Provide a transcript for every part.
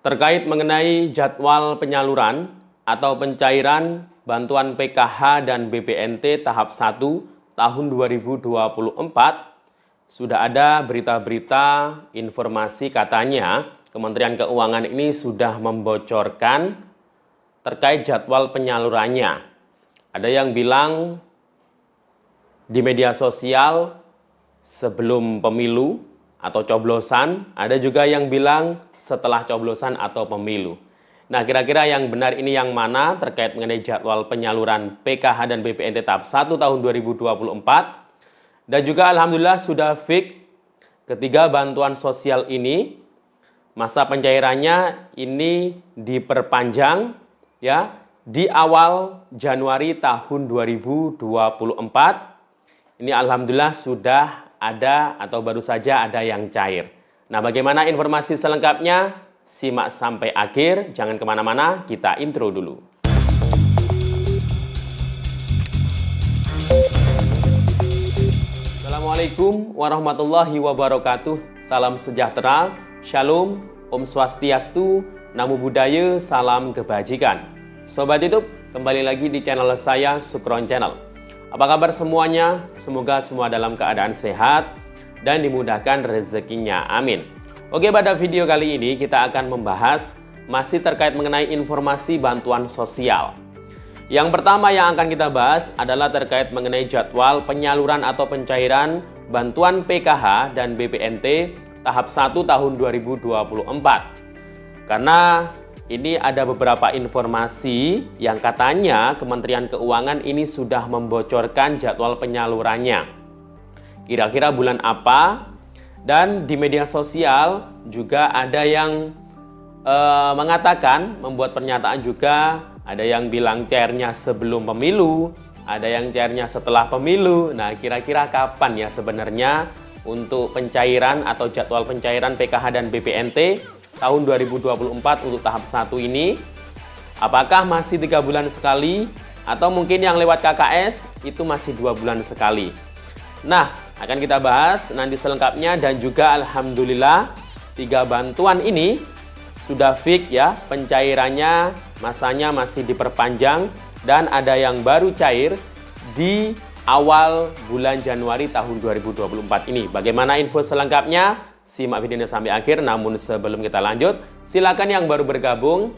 terkait mengenai jadwal penyaluran atau pencairan bantuan PKH dan BPNT tahap 1 tahun 2024, sudah ada berita-berita informasi katanya Kementerian Keuangan ini sudah membocorkan terkait jadwal penyalurannya. Ada yang bilang di media sosial sebelum pemilu atau coblosan, ada juga yang bilang setelah coblosan atau pemilu. Nah, kira-kira yang benar ini yang mana terkait mengenai jadwal penyaluran PKH dan BPNT tahap 1 tahun 2024? Dan juga alhamdulillah sudah fix ketiga bantuan sosial ini masa pencairannya ini diperpanjang ya di awal Januari tahun 2024. Ini alhamdulillah sudah ada atau baru saja ada yang cair. Nah, bagaimana informasi selengkapnya? Simak sampai akhir, jangan kemana-mana, kita intro dulu. Assalamualaikum warahmatullahi wabarakatuh. Salam sejahtera, shalom, om swastiastu, namo buddhaya, salam kebajikan. Sobat YouTube, kembali lagi di channel saya, Sukron Channel. Apa kabar semuanya? Semoga semua dalam keadaan sehat dan dimudahkan rezekinya. Amin. Oke, pada video kali ini kita akan membahas masih terkait mengenai informasi bantuan sosial. Yang pertama yang akan kita bahas adalah terkait mengenai jadwal penyaluran atau pencairan bantuan PKH dan BPNT tahap 1 tahun 2024. Karena ini ada beberapa informasi yang katanya Kementerian Keuangan ini sudah membocorkan jadwal penyalurannya. Kira-kira bulan apa? Dan di media sosial juga ada yang mengatakan, membuat pernyataan juga, ada yang bilang cairnya sebelum pemilu, ada yang cairnya setelah pemilu. Nah, kira-kira kapan ya sebenarnya untuk pencairan atau jadwal pencairan PKH dan BPNT tahun 2024 untuk tahap 1 ini? Apakah masih 3 bulan sekali? Atau mungkin yang lewat KKS itu masih 2 bulan sekali? Nah, akan kita bahas nanti selengkapnya. Dan juga alhamdulillah 3 bantuan ini sudah fix ya, pencairannya masanya masih diperpanjang dan ada yang baru cair di awal bulan Januari tahun 2024 ini. Bagaimana info selengkapnya? Simak videonya sampai akhir. Namun sebelum kita lanjut, silakan yang baru bergabung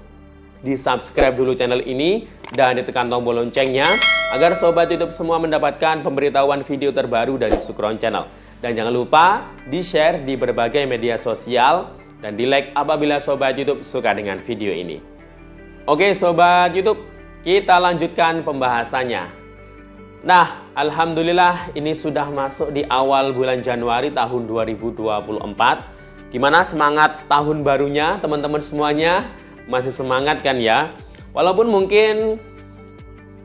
di subscribe dulu channel ini dan ditekan tombol loncengnya agar sobat YouTube semua mendapatkan pemberitahuan video terbaru dari Sukron Channel. Dan jangan lupa di-share di berbagai media sosial dan di-like apabila sobat YouTube suka dengan video ini. Oke sobat YouTube, kita lanjutkan pembahasannya. Nah, alhamdulillah ini sudah masuk di awal bulan Januari tahun 2024. Gimana semangat tahun barunya teman-teman semuanya? Masih semangat kan ya? Walaupun mungkin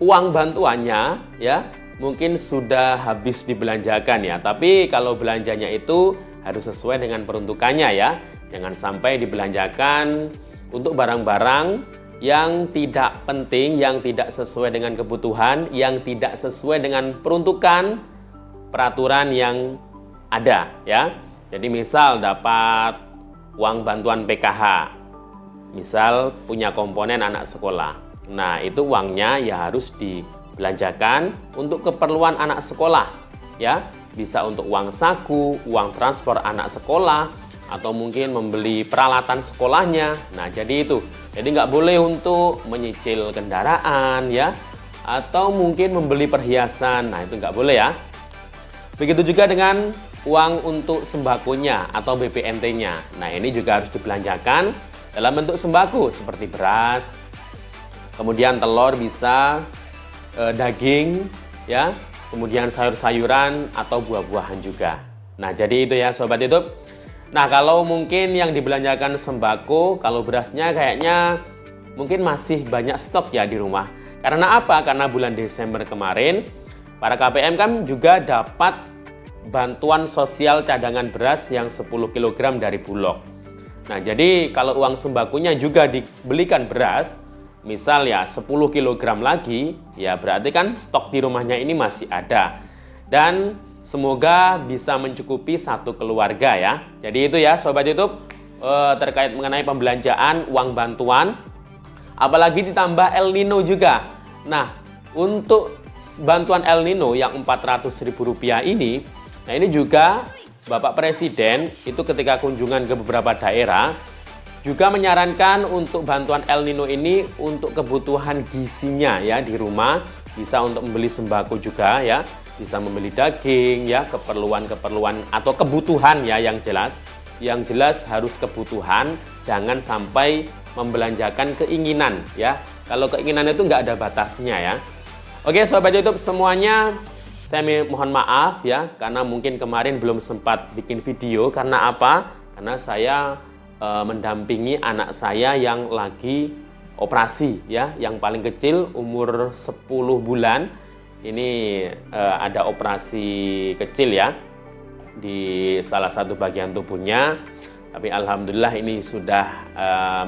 uang bantuannya ya mungkin sudah habis dibelanjakan ya, tapi kalau belanjanya itu harus sesuai dengan peruntukannya ya. Jangan sampai dibelanjakan untuk barang-barang yang tidak penting, yang tidak sesuai dengan kebutuhan, yang tidak sesuai dengan peruntukan peraturan yang ada ya. Jadi misal dapat uang bantuan PKH, misal punya komponen anak sekolah. Nah, itu uangnya ya harus dibelanjakan untuk keperluan anak sekolah ya. Bisa untuk uang saku, uang transport anak sekolah, atau mungkin membeli peralatan sekolahnya. Nah, jadi itu. Jadi nggak boleh untuk menyicil kendaraan ya, atau mungkin membeli perhiasan. Nah, itu nggak boleh ya. Begitu juga dengan uang untuk sembakonya atau BPNT-nya. Nah, ini juga harus dibelanjakan dalam bentuk sembako seperti beras, kemudian telur bisa, daging ya, kemudian sayur-sayuran atau buah-buahan juga. Nah, jadi itu ya sobat YouTube. Nah, kalau mungkin yang dibelanjakan sembako, kalau berasnya kayaknya mungkin masih banyak stok ya di rumah. Karena apa? Karena bulan Desember kemarin para KPM kan juga dapat bantuan sosial cadangan beras yang 10 kg dari Bulog. Nah, jadi kalau uang sembakonya juga dibelikan beras, misal ya 10 kg lagi, ya berarti kan stok di rumahnya ini masih ada. Dan semoga bisa mencukupi satu keluarga ya. Jadi itu ya Sobat YouTube, terkait mengenai pembelanjaan uang bantuan, apalagi ditambah El Nino juga. Nah, untuk bantuan El Nino yang Rp400.000 ini, nah ini juga Bapak Presiden itu ketika kunjungan ke beberapa daerah juga menyarankan untuk bantuan El Nino ini untuk kebutuhan gizinya ya di rumah, bisa untuk membeli sembako juga ya, bisa membeli daging ya, keperluan-keperluan atau kebutuhan ya yang jelas. Yang jelas harus kebutuhan, jangan sampai membelanjakan keinginan ya. Kalau keinginan itu nggak ada batasnya ya. Oke Sobat YouTube semuanya, saya mohon maaf ya, karena mungkin kemarin belum sempat bikin video. Karena apa? Karena saya mendampingi anak saya yang lagi operasi ya, yang paling kecil umur 10 bulan. Ini ada operasi kecil ya di salah satu bagian tubuhnya, tapi alhamdulillah ini sudah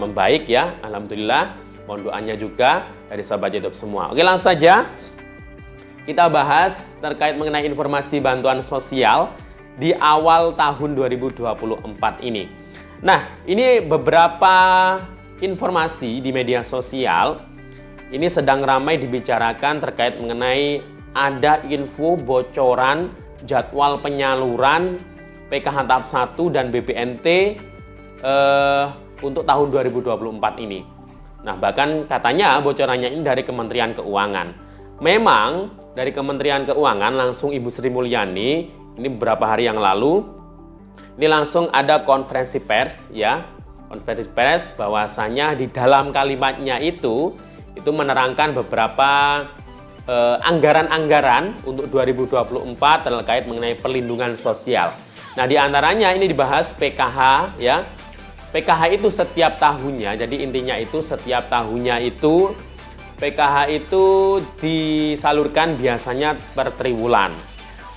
membaik ya, alhamdulillah. Mohon doanya juga dari Sobat YouTube semua. Oke, langsung saja kita bahas terkait mengenai informasi bantuan sosial di awal tahun 2024 ini. Nah, ini beberapa informasi di media sosial ini sedang ramai dibicarakan terkait mengenai ada info bocoran jadwal penyaluran PKH tahap 1 dan BPNT untuk tahun 2024 ini. Nah, bahkan katanya bocorannya ini dari Kementerian Keuangan. Memang dari Kementerian Keuangan langsung Ibu Sri Mulyani ini beberapa hari yang lalu ini langsung ada konferensi pers ya. Konferensi pers bahwasanya di dalam kalimatnya itu menerangkan beberapa anggaran-anggaran untuk 2024 terkait mengenai perlindungan sosial. Nah, di antaranya ini dibahas PKH ya. PKH itu setiap tahunnya, jadi intinya itu setiap tahunnya itu PKH itu disalurkan biasanya per triwulan.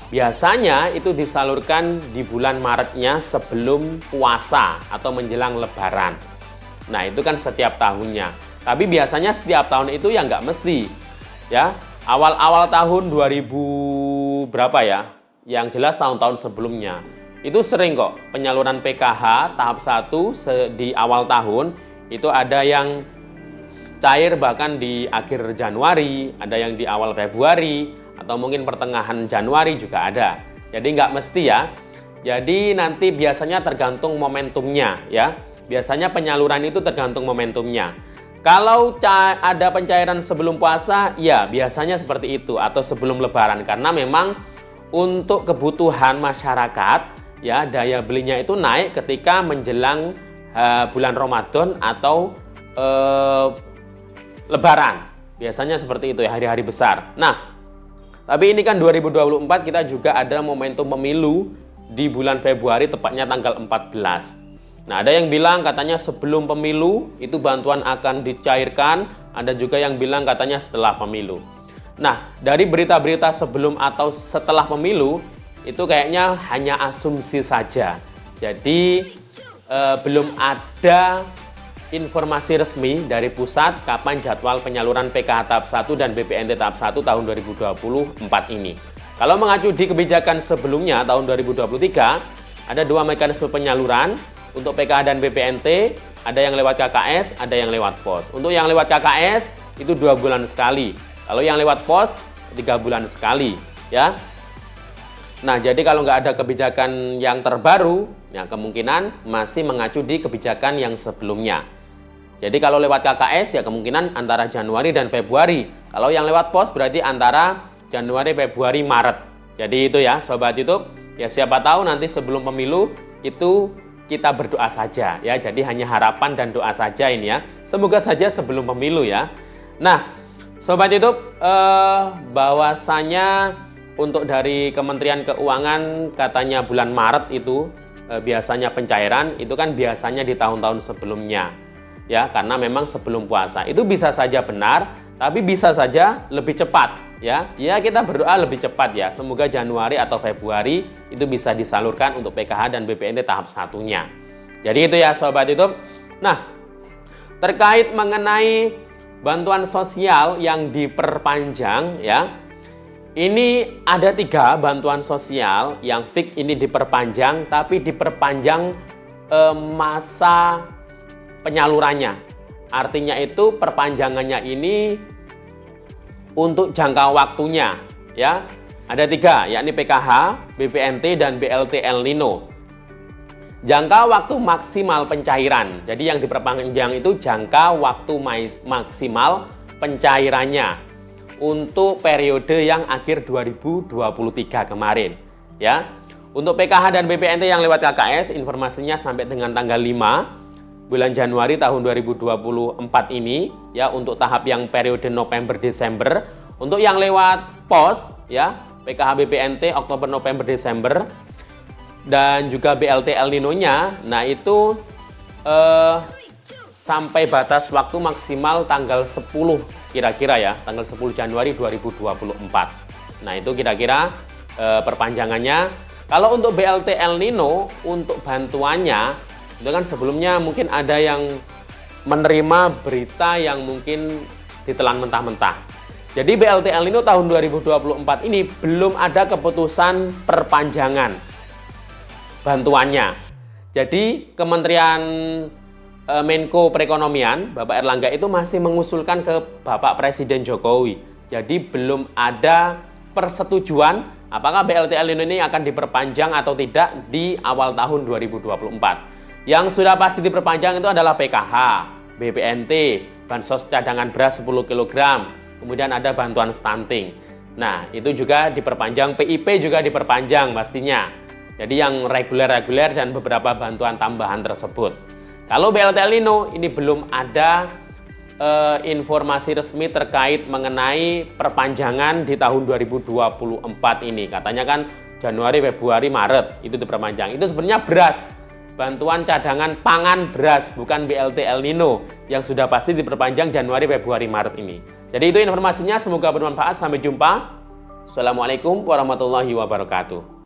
Biasanya itu disalurkan di bulan Maretnya sebelum puasa atau menjelang Lebaran. Nah, itu kan setiap tahunnya. Tapi biasanya setiap tahun itu ya nggak mesti ya. Awal-awal tahun 2000 berapa ya, yang jelas tahun-tahun sebelumnya, itu sering kok penyaluran PKH tahap 1 di awal tahun, itu ada yang cair bahkan di akhir Januari, ada yang di awal Februari, atau mungkin pertengahan Januari juga ada. Jadi nggak mesti ya. Jadi nanti biasanya tergantung momentumnya ya. Biasanya penyaluran itu tergantung momentumnya. Kalau ada pencairan sebelum puasa, ya biasanya seperti itu atau sebelum Lebaran, karena memang untuk kebutuhan masyarakat ya daya belinya itu naik ketika menjelang bulan Ramadan atau Lebaran. Biasanya seperti itu ya, hari-hari besar. Nah, tapi ini kan 2024 kita juga ada momentum pemilu di bulan Februari, tepatnya tanggal 14. Nah, ada yang bilang katanya sebelum pemilu itu bantuan akan dicairkan, ada juga yang bilang katanya setelah pemilu. Nah, dari berita-berita sebelum atau setelah pemilu itu kayaknya hanya asumsi saja. Jadi belum ada informasi resmi dari pusat kapan jadwal penyaluran PKH tahap 1 dan BPNT tahap 1 tahun 2024 ini. Kalau mengacu di kebijakan sebelumnya tahun 2023, ada dua mekanisme penyaluran. Untuk PKH dan BPNT, ada yang lewat KKS, ada yang lewat POS. Untuk yang lewat KKS, itu 2 bulan sekali. Kalau yang lewat POS, 3 bulan sekali. Ya. Nah, jadi kalau nggak ada kebijakan yang terbaru, ya kemungkinan masih mengacu di kebijakan yang sebelumnya. Jadi kalau lewat KKS, ya kemungkinan antara Januari dan Februari. Kalau yang lewat POS, berarti antara Januari, Februari, Maret. Jadi itu ya, Sobat YouTube. Ya siapa tahu nanti sebelum pemilu, itu kita berdoa saja ya, jadi hanya harapan dan doa saja ini ya. Semoga saja sebelum pemilu ya. Nah, Sobat YouTube, bahwasanya untuk dari Kementerian Keuangan katanya bulan Maret itu biasanya pencairan, itu kan biasanya di tahun-tahun sebelumnya ya, karena memang sebelum puasa. Itu bisa saja benar, tapi bisa saja lebih cepat ya. Ya kita berdoa lebih cepat ya. Semoga Januari atau Februari itu bisa disalurkan untuk PKH dan BPNT tahap 1-nya. Jadi itu ya Sobat YouTube. Nah, terkait mengenai bantuan sosial yang diperpanjang ya. Ini ada 3 bantuan sosial yang fix ini diperpanjang, tapi diperpanjang masa penyalurannya. Artinya itu perpanjangannya ini untuk jangka waktunya ya. Ada 3, yakni PKH, BPNT, dan BLT El Nino. Jangka waktu maksimal pencairan. Jadi yang diperpanjang itu jangka waktu maksimal pencairannya untuk periode yang akhir 2023 kemarin ya. Untuk PKH dan BPNT yang lewat KKS, informasinya sampai dengan tanggal 5 bulan Januari tahun 2024 ini ya, untuk tahap yang periode November Desember. Untuk yang lewat pos ya, PKH BPNT Oktober November Desember, dan juga BLT El Nino-nya, nah itu sampai batas waktu maksimal tanggal 10 kira-kira ya, tanggal 10 Januari 2024. Nah itu kira-kira perpanjangannya. Kalau untuk BLT El Nino, untuk bantuannya itu kan sebelumnya mungkin ada yang menerima berita yang mungkin ditelan mentah-mentah. Jadi BLT El Nino tahun 2024 ini belum ada keputusan perpanjangan bantuannya. Jadi Kementerian Menko Perekonomian, Bapak Erlangga itu masih mengusulkan ke Bapak Presiden Jokowi. Jadi belum ada persetujuan apakah BLT El Nino ini akan diperpanjang atau tidak di awal tahun 2024. Yang sudah pasti diperpanjang itu adalah PKH, BPNT, bansos cadangan beras 10 kg, kemudian ada bantuan stunting. Nah, itu juga diperpanjang, PIP juga diperpanjang pastinya. Jadi yang reguler-reguler dan beberapa bantuan tambahan tersebut. Kalau BLT El Nino ini belum ada informasi resmi terkait mengenai perpanjangan di tahun 2024 ini. Katanya kan Januari, Februari, Maret itu diperpanjang. Itu sebenarnya beras, bantuan cadangan pangan beras, bukan BLT El Nino yang sudah pasti diperpanjang Januari, Februari, Maret ini. Jadi itu informasinya, semoga bermanfaat. Sampai jumpa. Assalamualaikum warahmatullahi wabarakatuh.